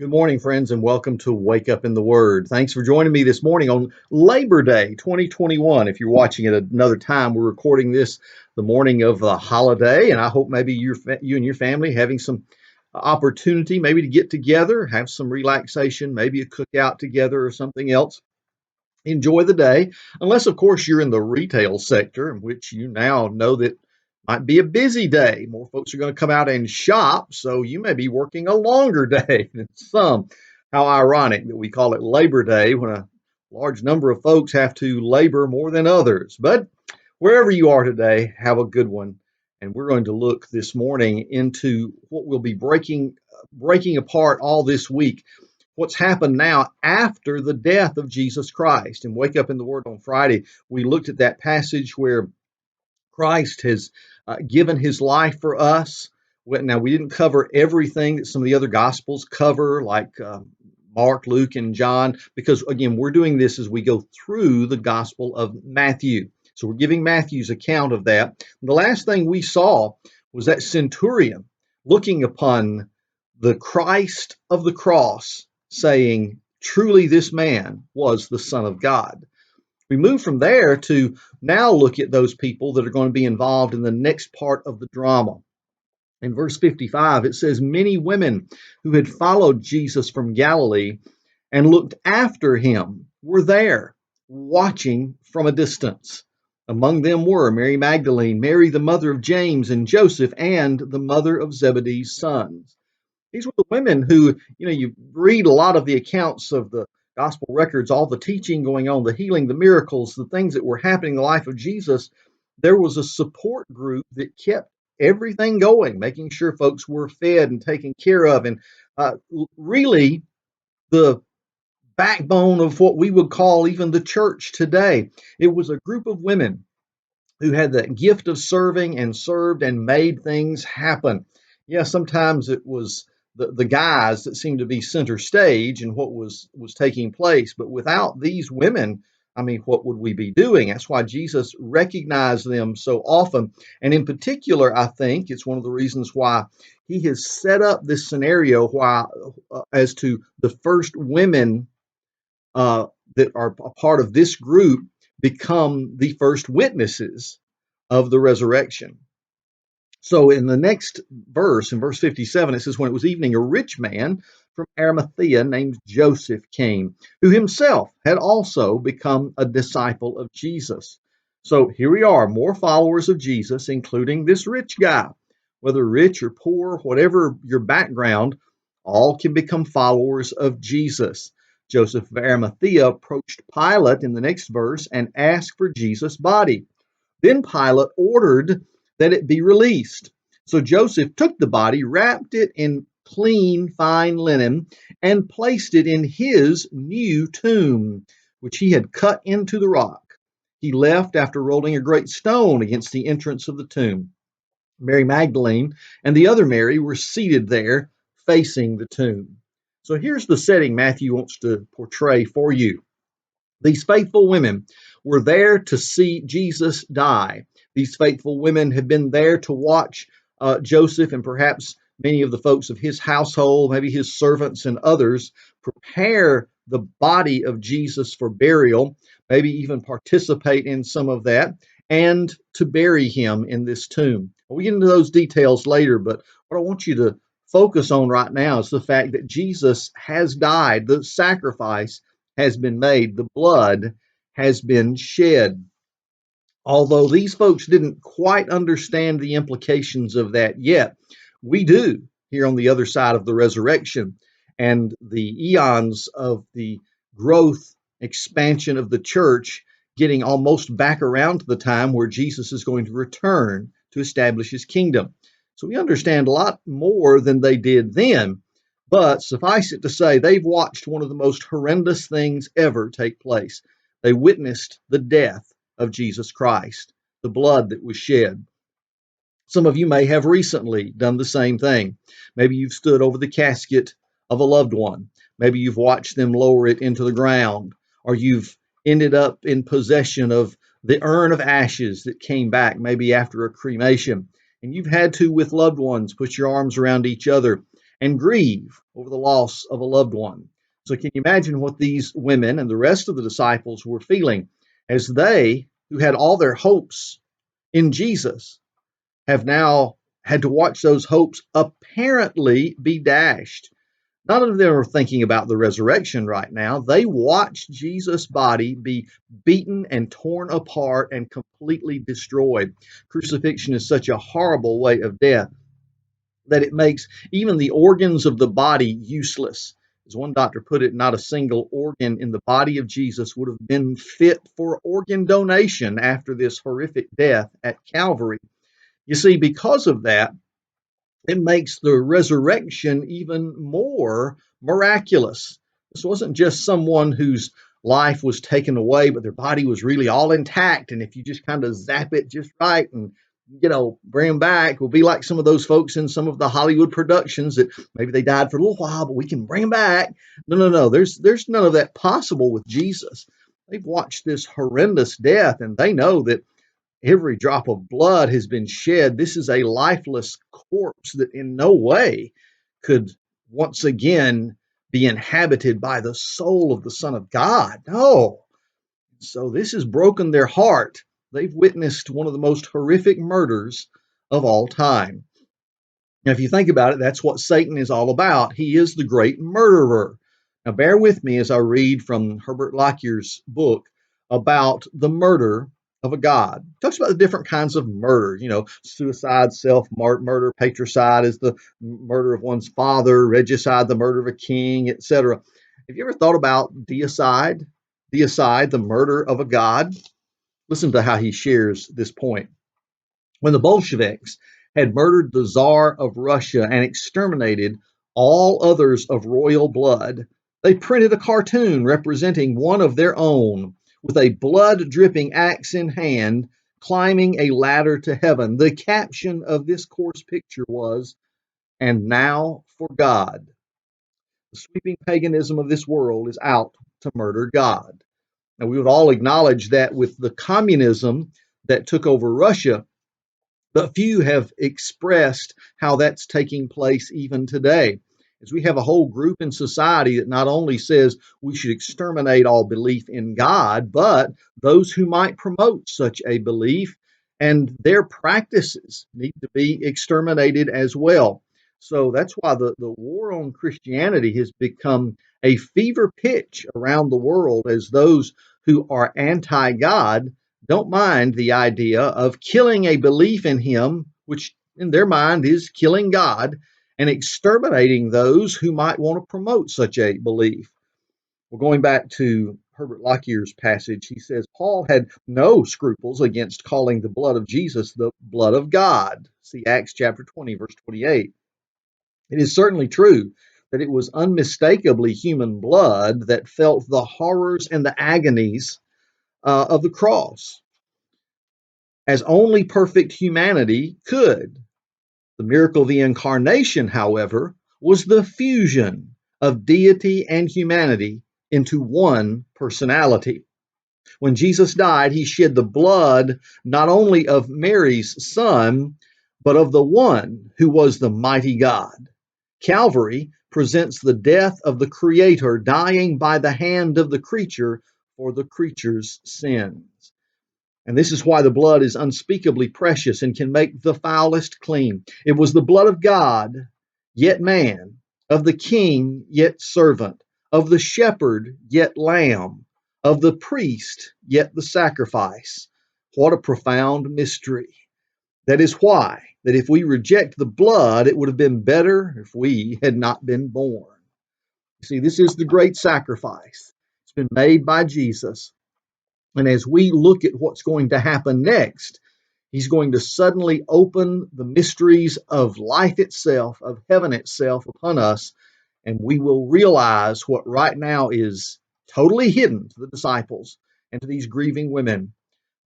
Good morning, friends, and welcome to Wake Up in the Word. Thanks for joining me this morning on Labor Day 2021. If you're watching at another time, we're recording this the morning of the holiday, and I hope maybe you and your family having some opportunity maybe to get together, have some relaxation, maybe a cookout together or something else. Enjoy the day, unless, of course, you're in the retail sector, in which you now know that might be a busy day. More folks are going to come out and shop, so you may be working a longer day than some. How ironic that we call it Labor Day when a large number of folks have to labor more than others. But wherever you are today, have a good one. And we're going to look this morning into what we'll be breaking apart all this week, what's happened now after the death of Jesus Christ. And Wake Up in the Word on Friday, we looked at that passage where Christ has given his life for us. Now, we didn't cover everything that some of the other Gospels cover, like Mark, Luke, and John, because, again, we're doing this as we go through the Gospel of Matthew. So we're giving Matthew's account of that. The last thing we saw was that centurion looking upon the Christ of the cross, saying, truly this man was the Son of God. We move from there to now look at those people that are going to be involved in the next part of the drama. In verse 55, it says, many women who had followed Jesus from Galilee and looked after him were there, watching from a distance. Among them were Mary Magdalene, Mary the mother of James and Joseph, and the mother of Zebedee's sons. These were the women who, you read a lot of the accounts of the gospel records, all the teaching going on, the healing, the miracles, the things that were happening in the life of Jesus. There was a support group that kept everything going, making sure folks were fed and taken care of. And really, the backbone of what we would call even the church today. It was a group of women who had the gift of serving and served and made things happen. Yeah, sometimes it was the guys that seemed to be center stage in what was taking place. But without these women, I mean, what would we be doing? That's why Jesus recognized them so often. And in particular, I think it's one of the reasons why he has set up this scenario as to the first women that are a part of this group become the first witnesses of the resurrection. So in the next verse, in verse 57, it says, when it was evening, a rich man from Arimathea named Joseph came, who himself had also become a disciple of Jesus. So here we are, more followers of Jesus, including this rich guy. Whether rich or poor, whatever your background, all can become followers of Jesus. Joseph of Arimathea approached Pilate in the next verse and asked for Jesus' body. Then Pilate ordered that it be released. So Joseph took the body, wrapped it in clean, fine linen, and placed it in his new tomb, which he had cut into the rock. He left after rolling a great stone against the entrance of the tomb. Mary Magdalene and the other Mary were seated there facing the tomb. So here's the setting Matthew wants to portray for you. These faithful women were there to see Jesus die. These faithful women had been there to watch Joseph and perhaps many of the folks of his household, maybe his servants and others, prepare the body of Jesus for burial, maybe even participate in some of that, and to bury him in this tomb. We'll get into those details later, but what I want you to focus on right now is the fact that Jesus has died. The sacrifice has been made. The blood has been shed. Although these folks didn't quite understand the implications of that yet, we do here on the other side of the resurrection and the eons of the growth, expansion of the church, getting almost back around to the time where Jesus is going to return to establish his kingdom. So we understand a lot more than they did then. But suffice it to say, they've watched one of the most horrendous things ever take place. They witnessed the death of Jesus Christ, the blood that was shed. Some of you may have recently done the same thing. Maybe you've stood over the casket of a loved one. Maybe you've watched them lower it into the ground, or you've ended up in possession of the urn of ashes that came back, maybe after a cremation. And you've had to, with loved ones, put your arms around each other and grieve over the loss of a loved one. So, can you imagine what these women and the rest of the disciples were feeling as they, who had all their hopes in Jesus, have now had to watch those hopes apparently be dashed? None of them are thinking about the resurrection right now. They watched Jesus' body be beaten and torn apart and completely destroyed. Crucifixion is such a horrible way of death that it makes even the organs of the body useless. As one doctor put it, not a single organ in the body of Jesus would have been fit for organ donation after this horrific death at Calvary. You see, because of that, it makes the resurrection even more miraculous. This wasn't just someone whose life was taken away, but their body was really all intact. And if you just kind of zap it just right and bring them back, we'll be like some of those folks in some of the Hollywood productions that maybe they died for a little while, but we can bring them back. No, no, no. There's none of that possible with Jesus. They've watched this horrendous death, and they know that every drop of blood has been shed. This is a lifeless corpse that in no way could once again be inhabited by the soul of the Son of God. No. So this has broken their heart. They've witnessed one of the most horrific murders of all time. Now, if you think about it, that's what Satan is all about. He is the great murderer. Now, bear with me as I read from Herbert Lockyer's book about the murder of a god. He talks about the different kinds of murder, suicide, self-murder, patricide is the murder of one's father, regicide, the murder of a king, etc. Have you ever thought about deicide? Deicide, the murder of a god? Listen to how he shares this point. When the Bolsheviks had murdered the Tsar of Russia and exterminated all others of royal blood, they printed a cartoon representing one of their own with a blood-dripping axe in hand, climbing a ladder to heaven. The caption of this coarse picture was, "And now for God." The sweeping paganism of this world is out to murder God. Now, we would all acknowledge that with the communism that took over Russia, but few have expressed how that's taking place even today. As we have a whole group in society that not only says we should exterminate all belief in God, but those who might promote such a belief and their practices need to be exterminated as well. So that's why the war on Christianity has become a fever pitch around the world, as those who are anti God don't mind the idea of killing a belief in him, which in their mind is killing God, and exterminating those who might want to promote such a belief. Well, going back to Herbert Lockyer's passage, he says Paul had no scruples against calling the blood of Jesus the blood of God. See Acts chapter 20, verse 28. It is certainly true that it was unmistakably human blood that felt the horrors and the agonies of the cross, as only perfect humanity could. The miracle of the incarnation, however, was the fusion of deity and humanity into one personality. When Jesus died, he shed the blood not only of Mary's son, but of the one who was the mighty God. Calvary presents the death of the Creator dying by the hand of the creature for the creature's sins. And this is why the blood is unspeakably precious and can make the foulest clean. It was the blood of God, yet man, of the king, yet servant, of the shepherd, yet lamb, of the priest, yet the sacrifice. What a profound mystery. That is why, that if we reject the blood, it would have been better if we had not been born. You see, this is the great sacrifice. It's been made by Jesus. And as we look at what's going to happen next, he's going to suddenly open the mysteries of life itself, of heaven itself upon us, and we will realize what right now is totally hidden to the disciples and to these grieving women.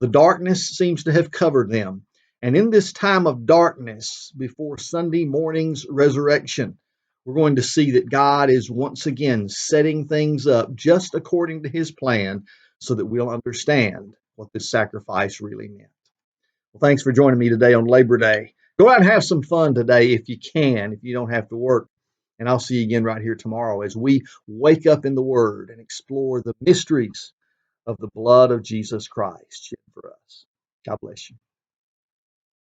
The darkness seems to have covered them. And in this time of darkness, before Sunday morning's resurrection, we're going to see that God is once again setting things up just according to his plan, so that we'll understand what this sacrifice really meant. Well, thanks for joining me today on Labor Day. Go out and have some fun today if you can, if you don't have to work. And I'll see you again right here tomorrow as we wake up in the Word and explore the mysteries of the blood of Jesus Christ shed for us. God bless you.